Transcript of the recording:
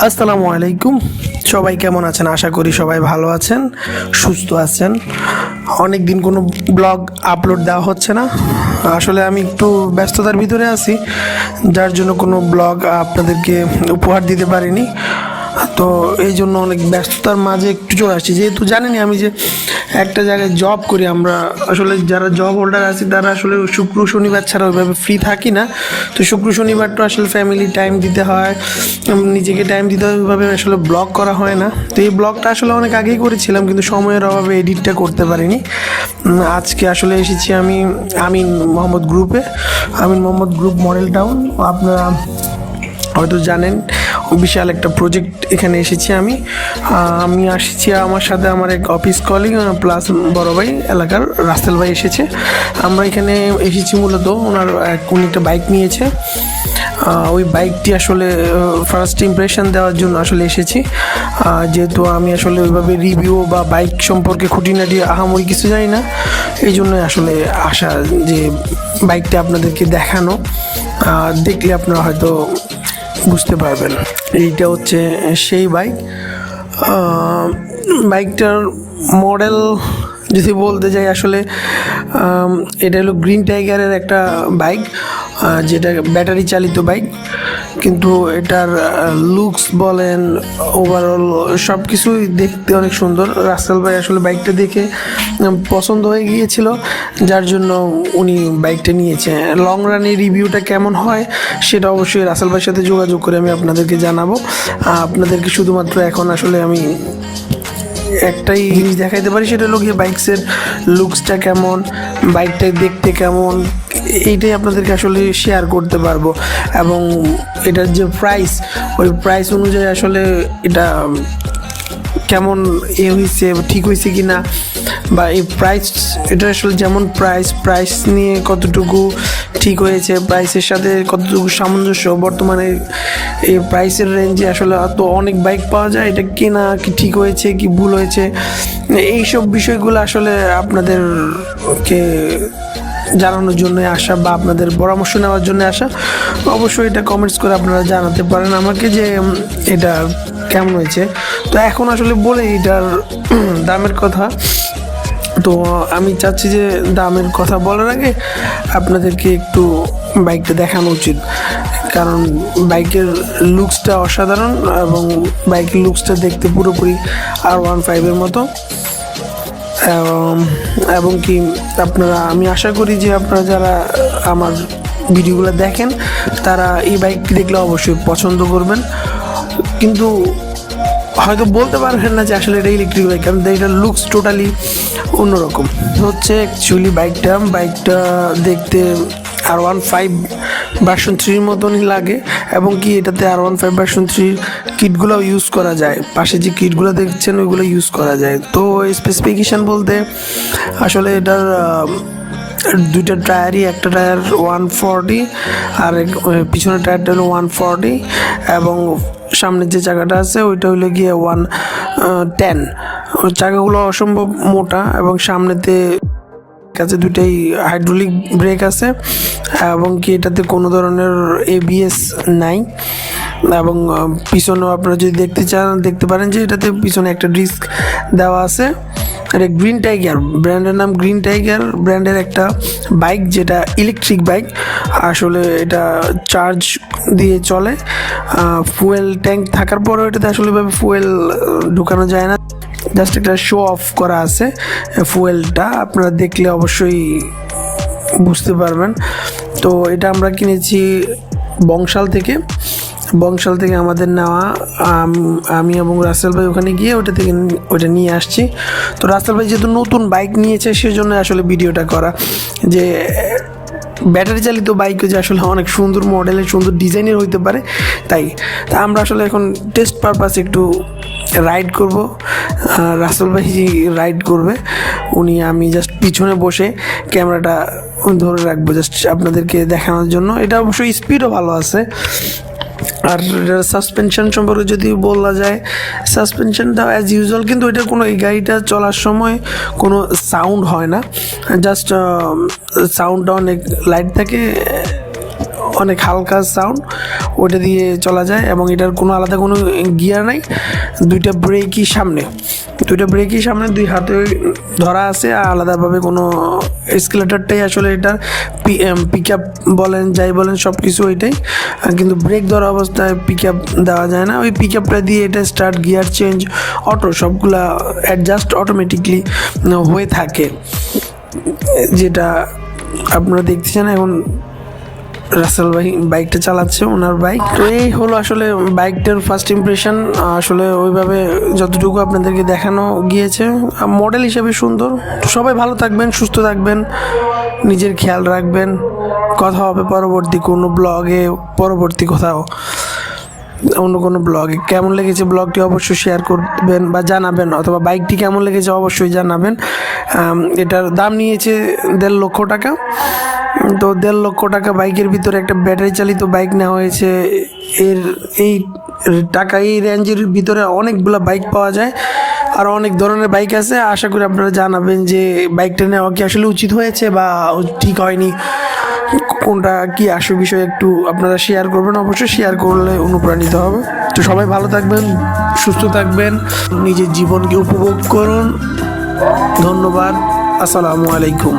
আসসালামু আলাইকুম। সবাই কেমন আছেন? আশা করি সবাই ভালো আছেন, সুস্থ আছেন। অনেক দিন কোনো ব্লগ আপলোড দেওয়া হচ্ছে না। আসলে আমি একটু ব্যস্ততার ভিতরে আছি, যার জন্য কোনো ব্লগ আপনাদেরকে উপহার দিতে পারিনি। তো এই জন্য অনেক ব্যস্ততার মাঝে একটু চলে আসছি। যেহেতু জানেনই আমি যে একটা জায়গায় জব করি, আমরা আসলে যারা জব হোল্ডার আছি তারা আসলে শুক্র শনিবার ছাড়া ওইভাবে ফ্রি থাকি না। তো শুক্র শনিবারটা আসলে ফ্যামিলি টাইম দিতে হয়, নিজেকে টাইম দিতে হয়, ওইভাবে আসলে ব্লগ করা হয় না। তো এই ব্লগটা আসলে অনেক আগেই করেছিলাম, কিন্তু সময়ের অভাবে এডিটটা করতে পারিনি। আজকে আসলে এসেছি আমি আমিন মোহাম্মদ গ্রুপে, আমিন মোহাম্মদ গ্রুপ মডেল টাউন। আপনারা হয়তো জানেন বিশাল একটা প্রজেক্ট এখানে এসেছি আমি আসছি। আমার সাথে আমার এক অফিস কলিগ প্লাস বড় ভাই এলাকার রাসেল ভাই এসেছে। আমরা এখানে এসেছি মূলত উনি একটা বাইক নিয়েছে। ওই বাইকটি আসলে ফার্স্ট ইমপ্রেশন দেওয়ার জন্য আসলে এসেছি। যেহেতু আমি আসলে ওইভাবে রিভিউ বা বাইক সম্পর্কে খুঁটিনাটি আহামরি কিছু জানি না, এই জন্যই আসলে আসা যে বাইকটা আপনাদেরকে দেখানো। দেখলে আপনারা হয়তো বুঝতে পারবেন। এইটা হচ্ছে সেই বাইক। বাইকটার মডেল যদি বলতে যাই, আসলে এটা হলো গ্রিন টাইগারের একটা বাইক, যেটা ব্যাটারি চালিত বাইক। কিন্তু এটার লুকস বলেন, ওভারঅল সব কিছুই দেখতে অনেক সুন্দর। রাসেল ভাই আসলে বাইকটা দেখে পছন্দ হয়ে গিয়েছিল, যার জন্য উনি বাইকটা নিয়েছে। লং রানে রিভিউটা কেমন হয় সেটা অবশ্যই রাসেল ভাইয়ের সাথে যোগাযোগ করে আমি আপনাদেরকে জানাবো। আপনাদেরকে শুধুমাত্র এখন আসলে আমি একটাই জিনিস দেখাইতে পারি, সেটা হলো গিয়ে বাইকসের লুকসটা কেমন, বাইকটা দেখতে কেমন, এইটাই আপনাদেরকে আসলে শেয়ার করতে পারবো। এবং এটার যে প্রাইস, ওই প্রাইস অনুযায়ী আসলে এটা কেমন হয়েছে, ঠিক হয়েছে কি না, বা এই প্রাইস, এটা আসলে যেমন প্রাইস নিয়ে কতটুকু ঠিক হয়েছে, প্রাইসের সাথে কতটুকু সামঞ্জস্য। বর্তমানে এই প্রাইসের রেঞ্জে আসলে তো অনেক বাইক পাওয়া যায়, এটা কেনা কি ঠিক হয়েছে কি ভুল হয়েছে, এইসব বিষয়গুলো আসলে আপনাদেরকে জানানোর জন্য আসা বা আপনাদের পরামর্শ নেওয়ার জন্য আসা। অবশ্যই এটা কমেন্টস করে আপনারা জানাতে পারেন আমাকে যে এটা কেমন হয়েছে। তো এখন আসলে বলে এটার দামের কথা। তো আমি চাচ্ছি যে দামের কথা বলার আগে আপনাদেরকে একটু বাইকটা দেখানো উচিত, কারণ বাইকের লুকসটা অসাধারণ এবং বাইকের লুকসটা দেখতে পুরোপুরি R15 মতো। এবং কি আমি আশা করি যে আপনারা যারা আমার ভিডিওগুলো দেখেন তারা এই বাইকটি দেখলে অবশ্যই পছন্দ করবেন। কিন্তু হয়তো বলতে পারবেন না যে আসলে এটা ইলেকট্রিক বাইক, কারণ এটার লুকস টোটালি অন্যরকম হচ্ছে। অ্যাকচুয়ালি বাইকটা দেখতে R15 ভার্সন 3 মতনই লাগে, এবং কি এটাতে R15 ভার্সন 3 কিটগুলো ইউজ করা যায়। পাশে যে কিটগুলো দেখছেন ওইগুলো ইউজ করা যায়। তো স্পেসিফিকেশান বলতে আসলে এটার দুইটা টায়ারই, একটা টায়ার 140 আর পিছনের টায়ারটা হলো 140, এবং সামনের যে চাকাটা আছে ওইটা হইলো গিয়ে 110। চাকাগুলো অসম্ভব মোটা, এবং সামনেতে কাছে দুটাই হাইড্রোলিক ব্রেক আছে, এবং কি এটাতে কোনো ধরনের ABS নাই। এবং পিছনেও আপনারা যদি দেখতে পারেন যে এটাতে পিছনে একটা ডিস্ক দেওয়া আছে। এটা গ্রিন টাইগার ব্র্যান্ডের নাম, গ্রিন টাইগার ব্র্যান্ডের একটা বাইক, যেটা ইলেকট্রিক বাইক। আসলে এটা চার্জ দিয়ে চলে, ফুয়েল ট্যাঙ্ক থাকার পরেও এটাতে আসলে এভাবে ফুয়েল ঢুকানো যায় না, জাস্ট একটা শো অফ করা আছে ফুয়েলটা। আপনারা দেখলে অবশ্যই বুঝতে পারবেন। তো এটা আমরা কিনেছি বংশাল থেকে আমাদের নেওয়া। আমি এবং রাসেল ভাই ওখানে গিয়ে ওইটা নিয়ে আসছি। তো রাসেল ভাই যেহেতু নতুন বাইক নিয়েছে, সেজন্য আসলে ভিডিওটা করা, যে ব্যাটারি চালিত বাইক যে আসলে অনেক সুন্দর মডেলের, সুন্দর ডিজাইনের হইতে পারে। তাই আমরা আসলে এখন টেস্ট পারপাস একটু রাইড করব। রাসেল ভাই রাইড করবে, আমি জাস্ট পিছনে বসে ক্যামেরাটা ধরে রাখবো জাস্ট আপনাদেরকে দেখানোর জন্য। এটা অবশ্যই স্পিডও ভালো আছে। আর সাসপেনশন সম্পর্কে যদি বলা যায়, সাসপেনশনটা অ্যাজ ইউজুয়াল, কিন্তু এটা কোনো এই গাড়িটা চলার সময় কোনো সাউন্ড হয় না, জাস্ট সাউন্ডটা অনেক লাইট থাকে, অনেক হালকা সাউন্ড। ওইটা দিয়ে চলা যায় এবং এটার কোনো আলাদা কোনো গিয়ার নাই। দুইটা ব্রেকই সামনে, দুই হাতে ধরা আছে, আর আলাদাভাবে কোনো এসকেলেটারটাই আসলে এটার পিক আপ বলেন যাই বলেন সব কিছু ওইটাই, কিন্তু ব্রেক ধরা অবস্থায় পিক আপ দেওয়া যায় না। ওই পিক আপটা দিয়ে এটা স্টার্ট, গিয়ার চেঞ্জ, অটো সবগুলা অ্যাডজাস্ট অটোমেটিকলি হয়ে থাকে, যেটা আপনারা দেখতেছেন এখন রাসেল ভাই বাইকটা চালাচ্ছে, ওনার বাইক। তো এই হলো আসলে বাইকটার ফার্স্ট ইমপ্রেশন। আসলে ওইভাবে যতটুকু আপনাদেরকে দেখানো গিয়েছে, মডেল হিসেবে সুন্দর। তো সবাই ভালো থাকবেন, সুস্থ থাকবেন, নিজের খেয়াল রাখবেন। কথা হবে পরবর্তী কোনো ব্লগে, পরবর্তী কোথাও অন্য কোনো ব্লগে। কেমন লেগেছে ব্লগটি অবশ্যই শেয়ার করবেন বা জানাবেন, অথবা বাইকটি কেমন লেগেছে অবশ্যই জানাবেন। এটার দাম নিয়েছে 1.5 লক্ষ টাকা। তো 1.5 লক্ষ টাকা বাইকের ভিতরে একটা ব্যাটারি চালিত বাইক নেওয়া হয়েছে। এই টাকা, এই রেঞ্জের ভিতরে অনেকগুলো বাইক পাওয়া যায়, আর অনেক ধরনের বাইক আছে। আশা করি আপনারা জানাবেন যে বাইকটা নেওয়া কি আসলে উচিত হয়েছে বা ঠিক হয়নি, কোনটা কি আসল বিষয় একটু আপনারা শেয়ার করবেন। অবশ্যই শেয়ার করলে অনুপ্রাণিত হবে। তো সবাই ভালো থাকবেন, সুস্থ থাকবেন, নিজের জীবনকে উপভোগ করুন। ধন্যবাদ। আসসালামু আলাইকুম।